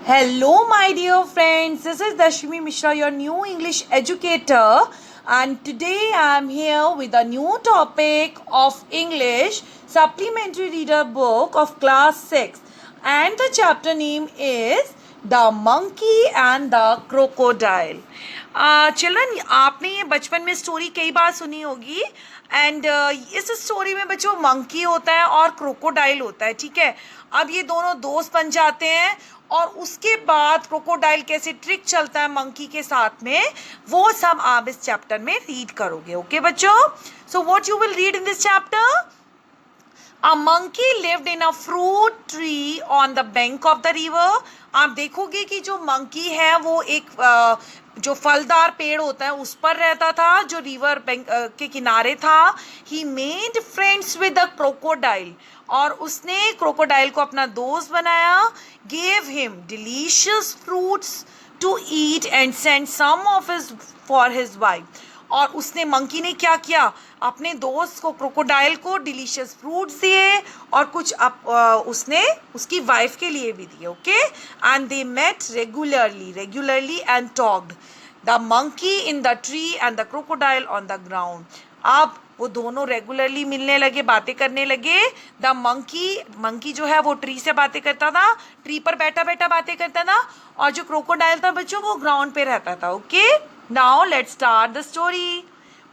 Hello, my dear friends. This is Dashmi Mishra, your new English educator, and today I am here with a new topic of English supplementary reader book of class 6, and the chapter name is The Monkey and the Crocodile. Children, आपने ये बचपन में story कई बार सुनी होगी and इस story में बच्चों मंकी होता है और क्रोकोडाइल होता है. ठीक है, अब ये दोनों दोस्त बन जाते हैं और उसके बाद क्रोकोडाइल कैसे ट्रिक चलता है मंकी के साथ में, वो सब आप इस चैप्टर में रीड करोगे. ओके बच्चों, so what you will read in this chapter? A monkey lived in a fruit tree on the bank of the river. आप देखोगे कि जो मंकी है वो एक जो फलदार पेड़ होता है उस पर रहता था जो रिवर बैंक के किनारे था. He made friends with the crocodile. और उसने क्रोकोडाइल को अपना दोस्त बनाया. Gave him delicious fruits to eat and sent some of his for his wife. और उसने मंकी ने क्या किया, अपने दोस्त को क्रोकोडाइल को डिलीशियस फ्रूट्स दिए और कुछ उसने उसकी वाइफ के लिए भी दिए. Okay, and they met regularly and talked. The monkey in the tree and the crocodile on the ground. अब वो दोनों रेगुलरली मिलने लगे, बातें करने लगे. द मंकी जो है वो ट्री से बातें करता था, ट्री पर बैठा बैठा बातें करता था, और जो क्रोकोडाइल था बच्चों वो ग्राउंड पे रहता था. Okay, now let's start the story.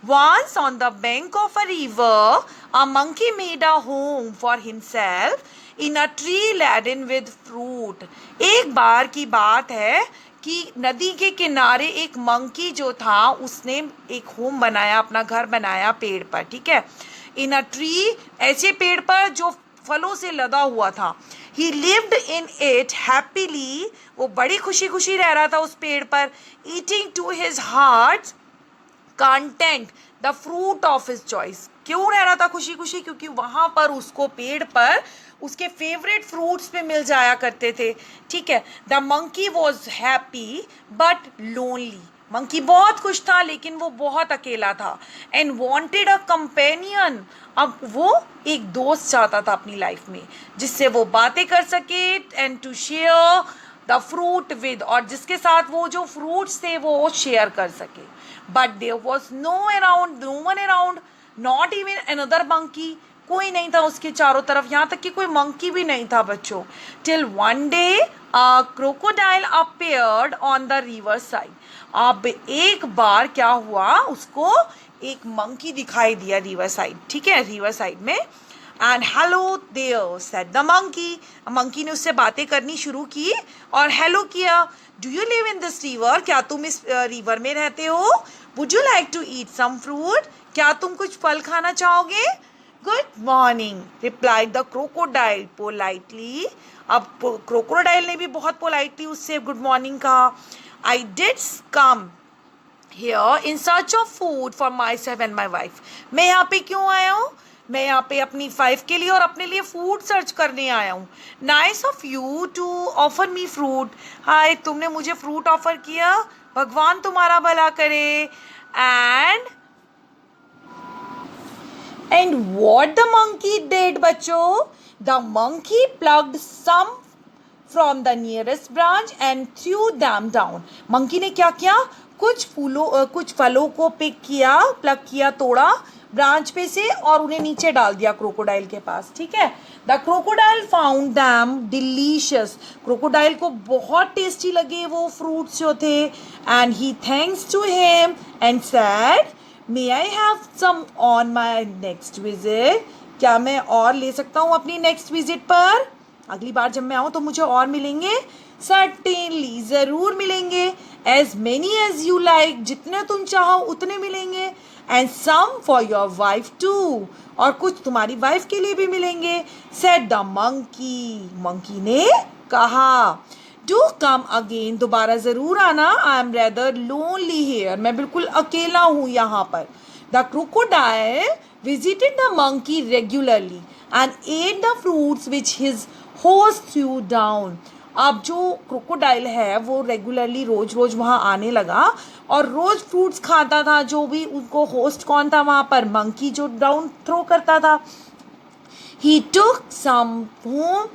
Once on the bank of a river, a monkey made a home for himself in a tree laden with fruit. एक बार की बात है कि नदी के किनारे एक मंकी जो था उसने एक होम बनाया, अपना घर बनाया पेड़ पर. ठीक है, इन अ ट्री, ऐसे पेड़ पर जो फलों से लदा हुआ था. He lived in it happily. वो बड़ी खुशी खुशी रह रहा था उस पेड़ पर. Eating to his heart's content the fruit of his choice. क्यों रह रहा था खुशी खुशी? क्योंकि वहां पर उसको पेड़ पर उसके फेवरेट फ्रूट्स पे मिल जाया करते थे. ठीक है, the monkey was happy but lonely. Monkey बहुत खुश था लेकिन वो बहुत अकेला था. And wanted a companion. अब वो एक दोस्त चाहता था अपनी लाइफ में जिससे वो बातें कर सके and to share the fruit with, और जिसके साथ वो जो फ्रूट्स थे वो शेयर कर सके. But there was no one around, not even another monkey. कोई नहीं था उसके चारों तरफ, यहाँ तक कि कोई मंकी भी नहीं था बच्चों. Till one day crocodile appeared on the river side. अब एक बार क्या हुआ, उसको एक मंकी दिखाई दिया रिवर साइड. ठीक है, रिवर साइड में. And hello there said the monkey. Monkey ने उससे बातें करनी शुरू की और हेलो किया. Do you live in this river? क्या तुम इस रिवर में रहते हो? Would you like to eat some fruit? क्या तुम कुछ फल खाना चाहोगे? Good morning replied the crocodile politely. अब क्रोकोडाइल ने भी बहुत पोलाइटली उससे गुड मॉर्निंग कहा. I did come here in search of food for myself and my wife. मैं यहाँ पे क्यों आया हूँ? मैं यहाँ पे अपनी वाइफ के लिए और अपने लिए फूड सर्च करने आया हूँ. Nice of you to offer me fruit. Hi, तुमने मुझे फ्रूट ऑफर किया, भगवान तुम्हारा भला करे. And what the monkey did बच्चों? The monkey plucked some from the nearest branch and threw them down. Monkey ने क्या किया, कुछ फलों को पिक किया, प्लक किया, तोड़ा ब्रांच पे से और उन्हें नीचे डाल दिया क्रोकोडाइल के पास. ठीक है, the crocodile found them delicious. Crocodile को बहुत टेस्टी लगे वो फ्रूट्स जो थे. And he thanks to him and said, may I have some on my next visit. क्या मैं और ले सकता हूँ अपनी नेक्स्ट विजिट पर? अगली बार जब मैं आऊँ तो मुझे और मिलेंगे? सर्टेनली, ज़रूर मिलेंगे. As many as you like, जितने तुम चाहो उतने मिलेंगे. And some for your wife too, और कुछ तुम्हारी वाइफ के लिए भी मिलेंगे. Said the monkey. मंकी ने कहा. डू कम अगेन, दोबारा ज़रूर आना. I am rather lonely here, मैं बिल्कुल अकेला हूँ यहाँ पर. The crocodile visited the monkey regularly and ate the fruits which his host threw down. अब जो क्रोकोडाइल है वो रेगुलरली रोज रोज वहाँ आने लगा और रोज फ्रूट्स खाता था जो भी उनको होस्ट कौन था वहाँ पर, मंकी जो डाउन थ्रो करता था. He took some home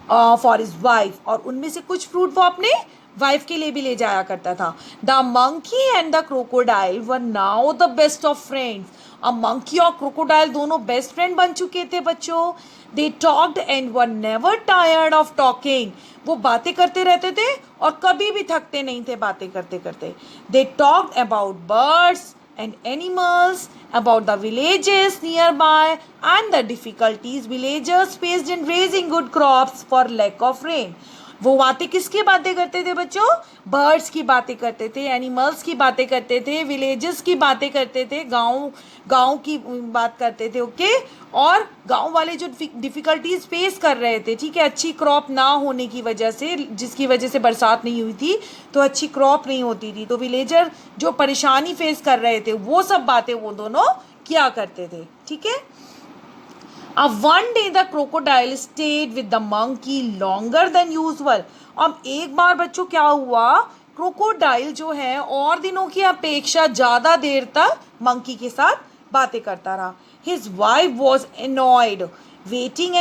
for his wife, और उनमें से कुछ फ्रूट वो अपने वाइफ के लिए भी ले जाया करता था. The monkey and the crocodile were now the best of friends. अब मंकी और क्रोकोडाइल दोनों बेस्ट फ्रेंड बन चुके थे बच्चों. They talked and were never tired of talking. वो बातें करते रहते थे और कभी भी थकते नहीं थे बातें करते करते. They talked about birds and animals, about the villages nearby and the difficulties villagers faced in raising good crops for lack of rain. वो बातें किसकी बातें करते थे बच्चों? बर्ड्स की बातें करते थे, एनिमल्स की बातें करते थे, विलेजेस की बातें करते थे, गांव की बात करते थे. ओके, और गांव वाले जो डिफ़िकल्टीज फेस कर रहे थे, ठीक है, अच्छी क्रॉप ना होने की वजह से, जिसकी वजह से बरसात नहीं हुई थी तो अच्छी क्रॉप नहीं होती थी, तो विलेजर जो परेशानी फेस कर रहे थे वो सब बातें वो दोनों किया करते थे. ठीक है. One day the crocodile stayed with the monkey longer than usual. अब एक बार बच्चों क्या हुआ, क्रोकोडाइल जो है और दिनों की अपेक्षा ज़्यादा देर तक मंकी के साथ बातें करता रहा. His wife was annoyed, waiting,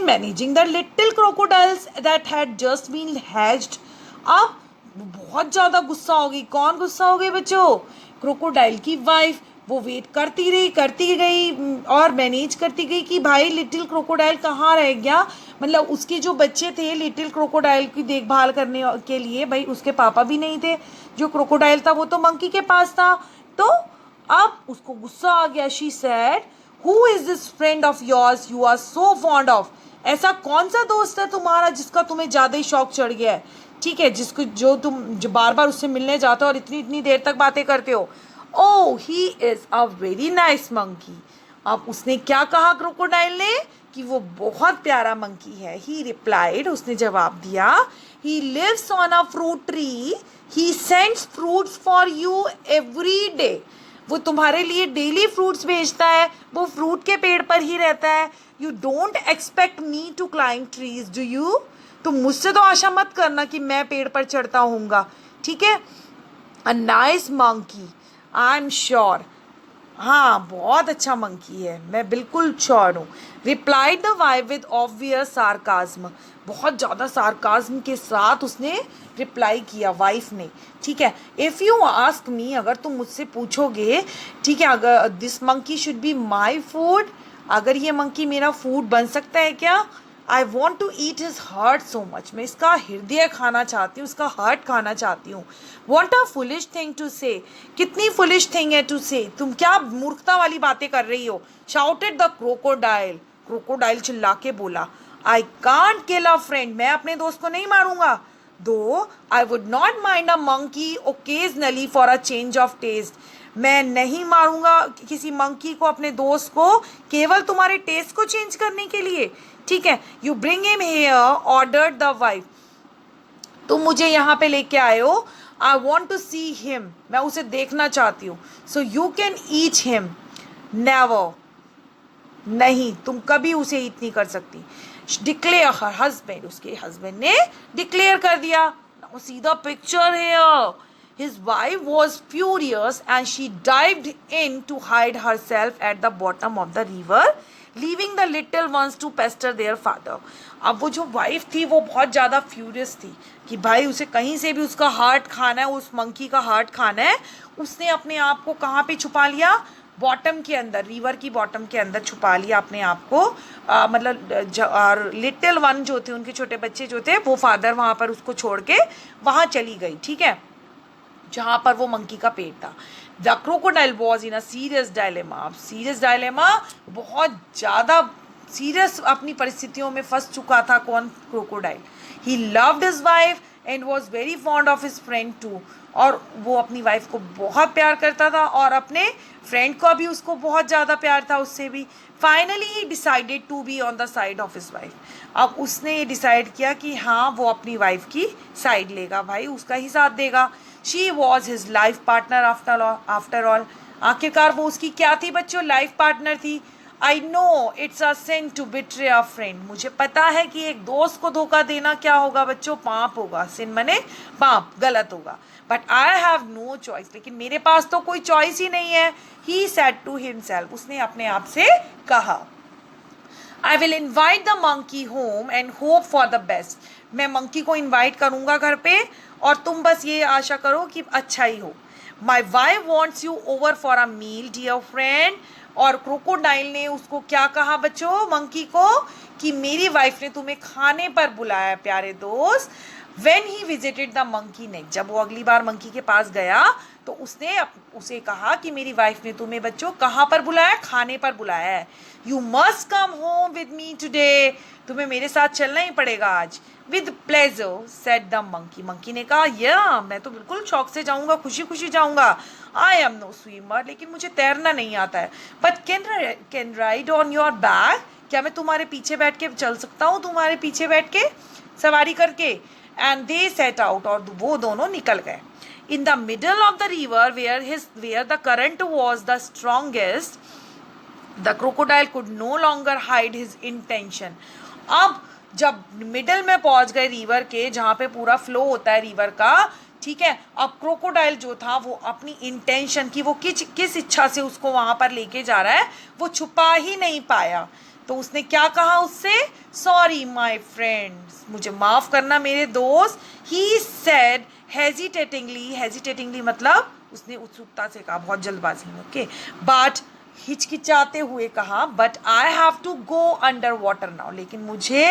managing the little crocodiles that had just been hatched. अब बहुत ज़्यादा गुस्सा हो गई. कौन गुस्सा हो गई बच्चों? क्रोकोडाइल की वाइफ. वो वेट करती गई और मैनेज करती गई कि भाई लिटिल क्रोकोडाइल कहाँ रह गया. मतलब उसके जो बच्चे थे लिटिल क्रोकोडाइल की देखभाल करने के लिए, भाई उसके पापा भी नहीं थे. जो क्रोकोडाइल था वो तो मंकी के पास था. तो अब उसको गुस्सा आ गया. She said, who is this friend of yours you are so fond of. ऐसा कौन सा दोस्त है तुम्हारा जिसका तुम्हें ज़्यादा ही शौक चढ़ गया है, ठीक है, जो तुम बार बार उससे मिलने जाते हो और इतनी देर तक बातें करते हो. Oh, he is a very nice monkey. अब उसने क्या कहा क्रोकोडाइल ने कि वो बहुत प्यारा मंकी है. He replied, उसने जवाब दिया, he lives on a fruit tree. He sends fruits for you every day. वो तुम्हारे लिए डेली फ्रूट्स भेजता है. वो फ्रूट के पेड़ पर ही रहता है. You don't expect me to climb trees, do you? तुम मुझसे तो आशा मत करना कि मैं पेड़ पर चढ़ता होऊंगा. ठीक है. A nice monkey. I am sure. हाँ, बहुत अच्छा मंकी है, मैं बिल्कुल श्योर हूँ. Replied the wife with obvious sarcasm. बहुत ज़्यादा सार्काज्म के साथ उसने रिप्लाई किया वाइफ ने. ठीक है. इफ़ यू आस्क मी, अगर तुम मुझसे पूछोगे, ठीक है, अगर this monkey should be my food, अगर ये मंकी मेरा फूड बन सकता है क्या? I want to eat his heart so much. मैं इसका हृदय खाना चाहती हूँ, इसका हार्ट खाना चाहती हूँ. What a foolish thing to say. कितनी फुलिश थिंग है टू से. तुम क्या मूर्खता वाली बातें कर रही हो. Shouted the crocodile. क्रोकोडाइल चिल्ला के बोला, I can't kill a friend. मैं अपने दोस्त को नहीं मारूंगा. Though I would not mind a monkey occasionally for a change of taste. मैं नहीं मारूंगा किसी मंकी को, अपने दोस्त को, केवल तुम्हारे टेस्ट को चेंज करने के लिए. ठीक है. You bring him here, ordered the wife. तुम मुझे यहाँ पे लेके आए हो. I want to see him. मैं उसे देखना चाहती हूँ. So you can eat him. Never. नहीं, तुम कभी उसे ईट नहीं कर सकती. Declare her husband. उसके हस्बैंड ने डिक्लेयर कर दिया. Now see the picture here. His wife was furious and she dived in to hide herself at the bottom of the river, leaving the little ones to pester their father. अब वो जो wife थी वो बहुत ज़्यादा furious थी कि भाई उसे कहीं से भी उसका हार्ट खाना है, उस मंकी का हार्ट खाना है. उसने अपने आप को कहाँ पे छुपा लिया? बॉटम के अंदर, रिवर की बॉटम के अंदर छुपा लिया अपने आप को. और लिटिल वन जो थे, उनके छोटे बच्चे जो थे, वो फादर वहाँ पर उसको छोड़ के वहाँ चली गई. ठीक है, जहाँ पर वो मंकी का पेट था. The crocodile was in a serious dilemma. Serious dilemma, बहुत ज़्यादा सीरियस अपनी परिस्थितियों में फंस चुका था. कौन? Crocodile. He loved his wife and was very fond of his friend too. और वो अपनी वाइफ को बहुत प्यार करता था और अपने फ्रेंड को भी उसको बहुत ज़्यादा प्यार था उससे भी. Finally he decided to be on the side of his wife. अब उसने ये डिसाइड किया कि हाँ, वो अपनी वाइफ की साइड लेगा, भाई उसका ही साथ देगा. She was his life partner after all. आखिरकार वो उसकी क्या थी बच्चों? लाइफ पार्टनर थी. I know it's a sin to betray a friend. मुझे पता है कि एक दोस्त को धोखा देना क्या होगा बच्चों? पाप होगा. सिन मने पाप, गलत होगा. But I have no choice. लेकिन मेरे पास तो कोई चॉइस ही नहीं है. He said to himself. उसने अपने आप से कहा. I will invite the monkey home and hope for the best. मैं मंकी को इन्वाइट करूंगा घर पे और तुम बस ये आशा करो कि अच्छा ही हो. My wife wants you over for a meal dear friend. और क्रोकोडाइल ने उसको क्या कहा बच्चों, मंकी को, कि मेरी वाइफ ने तुम्हें खाने पर बुलाया प्यारे दोस्त. When he visited the monkey next, जब वो अगली बार मंकी के पास गया तो उसने उसे कहा कि मेरी वाइफ ने तुम्हें बच्चों कहाँ पर बुलाया, खाने पर बुलाया है. You must come home with me today, तुम्हें मेरे साथ चलना ही पड़ेगा आज. With pleasure said the monkey, monkey ने कहा या मैं तो बिल्कुल शौक से जाऊंगा, खुशी खुशी जाऊंगा. आई एम नो स्विमर, लेकिन मुझे तैरना नहीं आता है. But can ride on your back, क्या मैं तुम्हारे पीछे बैठ के चल सकता हूँ, तुम्हारे पीछे बैठ के सवारी करके. एंड दे सेट आउट, और वो दोनों निकल गए. In the middle of the river where the current was the strongest, the crocodile could no longer hide his intention. अब जब मिडल में पहुंच गए रिवर के, जहाँ पे पूरा फ्लो होता है रिवर का, ठीक है, अब क्रोकोडाइल जो था वो अपनी इंटेंशन की, वो किस इच्छा से उसको वहां पर लेके जा रहा है, वो छुपा ही नहीं पाया. तो उसने क्या कहा उससे, सॉरी माई फ्रेंड्स, मुझे माफ करना मेरे दोस्त. ही सेड हेजिटेटिंगली मतलब उसने उत्सुकता से कहा, बहुत जल्दबाजी में, ओके, बट हिचकिचाते हुए कहा, but I have to go under water now, लेकिन मुझे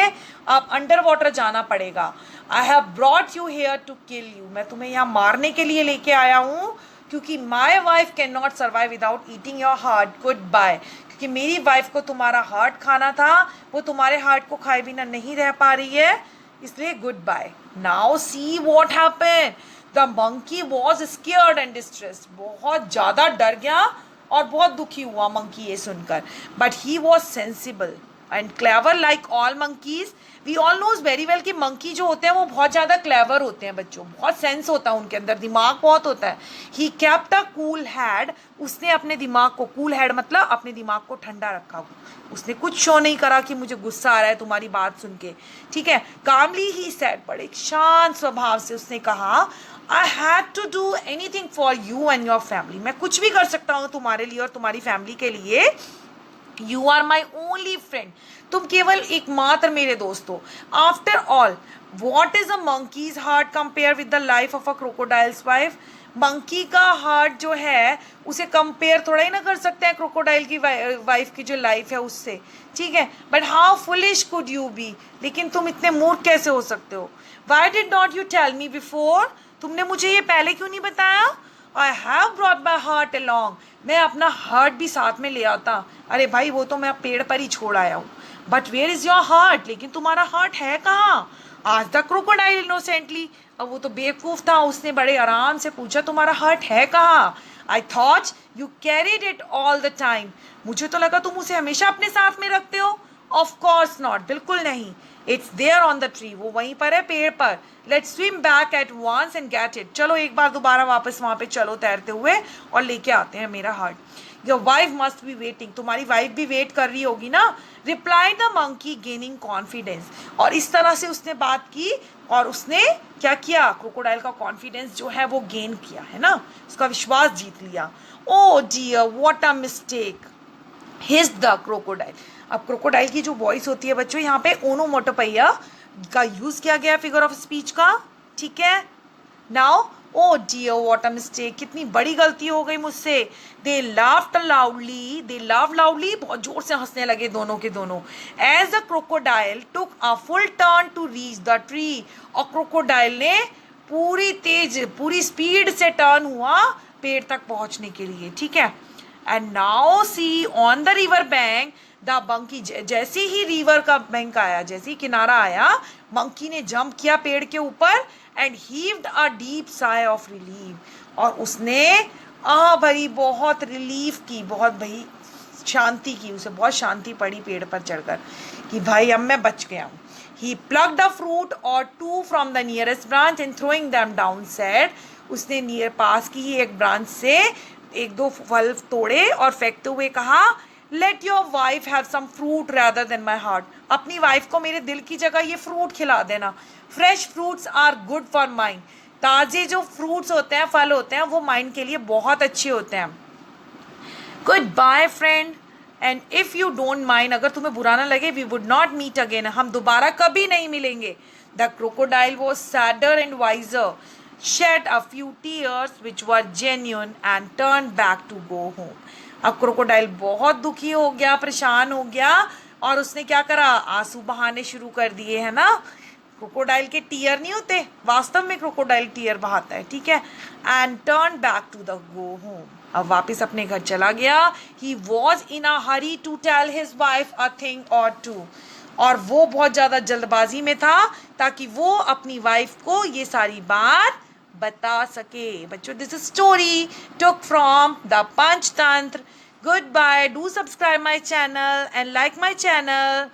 अब अंडर वाटर जाना पड़ेगा. I have brought you here to kill you, मैं तुम्हें यहाँ मारने के लिए लेके आया हूँ, क्योंकि my wife can not survive without eating your heart. Good bye, कि मेरी वाइफ को तुम्हारा हार्ट खाना था, वो तुम्हारे हार्ट को खाए बिना नहीं रह पा रही है, इसलिए good bye. Now see what happened. The monkey was scared and distressed, बहुत ज़्यादा डर गया और बहुत दुखी हुआ मंकी ये सुनकर. But he was sensible and clever like all monkeys. We all knows very well कि मंकी जो होते हैं वो बहुत ज़्यादा क्लेवर होते हैं बच्चों, बहुत सेंस होता है उनके अंदर, दिमाग बहुत होता है. He kept a cool head, उसने अपने दिमाग को, कूल हेड मतलब अपने दिमाग को ठंडा रखा. उसने कुछ शो नहीं करा कि मुझे गुस्सा आ रहा है तुम्हारी बात सुन के, ठीक है. कामली ही सेड, बड़े एक शांत स्वभाव से उसने कहा, I had to do anything for you and your family, मैं कुछ भी कर सकता हूँ तुम्हारे लिए और तुम्हारी फैमिली के लिए. You are my only friend, तुम केवल एकमात्र मेरे दोस्त हो. After all what is a monkey's heart compare with the life of a crocodile's wife. Monkey का हार्ट जो है उसे कंपेयर थोड़ा ही ना कर सकते हैं क्रोकोडाइल की वाइफ की जो लाइफ है उससे, ठीक है. But how foolish could you be, लेकिन तुम इतने मूर्ख कैसे हो सकते हो. Why did not you tell me before, तुमने मुझे ये पहले क्यों नहीं बताया. I have brought my heart along, मैं अपना हार्ट भी साथ में ले आता. अरे भाई वो तो मैं पेड़ पर ही छोड़ आया हूँ. But where is your heart, लेकिन तुम्हारा हार्ट है कहाँ. आज द क्रोकोडाइल इनोसेंटली, अब वो तो बेवकूफ़ था, उसने बड़े आराम से पूछा तुम्हारा हार्ट है कहाँ. I thought you carried it all the time, मुझे तो लगा तुम उसे हमेशा अपने साथ में रखते हो. ऑफ कोर्स नॉट, बिल्कुल नहीं. It's there on the tree, वो वहीं पर है पेड़ पर. Let's swim back at once and get it, चलो एक बार दोबारा वापस वहाँ पे चलो तैरते हुए और लेके आते हैं मेरा heart. Your wife must be waiting, तुम्हारी वाइफ भी वेट कर रही होगी ना. Reply the monkey gaining confidence, और इस तरह से उसने बात की और उसने क्या किया, क्रोकोडाइल का कॉन्फिडेंस जो है वो गेन किया है ना, उसका विश्वास जीत लिया. Oh dear what a mistake his the crocodile. अब क्रोकोडाइल की जो वॉइस होती है बच्चों, यहाँ पे ओनोमोटोपैया का यूज किया गया फिगर ऑफ स्पीच का, ठीक है. Now oh dear what a mistake, कितनी बड़ी गलती हो गई मुझसे. दे लाफ्ड लाउडली, बहुत जोर से हंसने लगे दोनों के दोनों. As the crocodile took a full turn to reach the tree, और क्रोकोडाइल ने पूरी स्पीड से टर्न हुआ पेड़ तक पहुंचने के लिए, ठीक है. And now see on the river bank the monkey, जैसे ही रिवर का बैंक आया, जैसे ही किनारा आया, मंकी ने जंप किया पेड़ के ऊपर and heaved a deep sigh of relief, और उसने भरी बहुत रिलीफ की, बहुत भाई शांति की, उसे बहुत शांति पड़ी पेड़ पर चढ़कर कि भाई अब मैं बच गया हूँ. He plucked a fruit or two from the nearest branch and throwing them down said, उसने नियर पास की ही एक ब्रांच से एक दो फल तोड़े और फेंकते हुए कहा, let your wife have some fruit rather than my heart, अपनी वाइफ को मेरे दिल की जगह ये फ्रूट खिला देना. Fresh fruits are good for mind, ताज़े जो फ्रूट्स होते हैं, फल होते हैं, वो माइंड के लिए बहुत अच्छे होते हैं. Good bye friend, and if you don't mind, अगर तुम्हें बुरा ना लगे, we would not meet again, हम दोबारा कभी नहीं मिलेंगे. The crocodile was sadder and wiser, shed a few tears which were genuine and turned back to go home. अब क्रोकोडाइल बहुत दुखी हो गया, परेशान हो गया, और उसने क्या करा, आंसू बहाने शुरू कर दिए, है ना. क्रोकोडाइल के टीयर नहीं होते, वास्तव में क्रोकोडाइल टीयर बहाता है, ठीक है. And turn back to the go home, अब वापस अपने घर चला गया. He was in a hurry to tell his wife a thing or two, और वो बहुत ज़्यादा जल्दबाजी में था ताकि वो अपनी वाइफ को ये सारी बात बता सके. बच्चों, this story took from the Panchatantra. Goodbye. Do subscribe my channel and like my channel.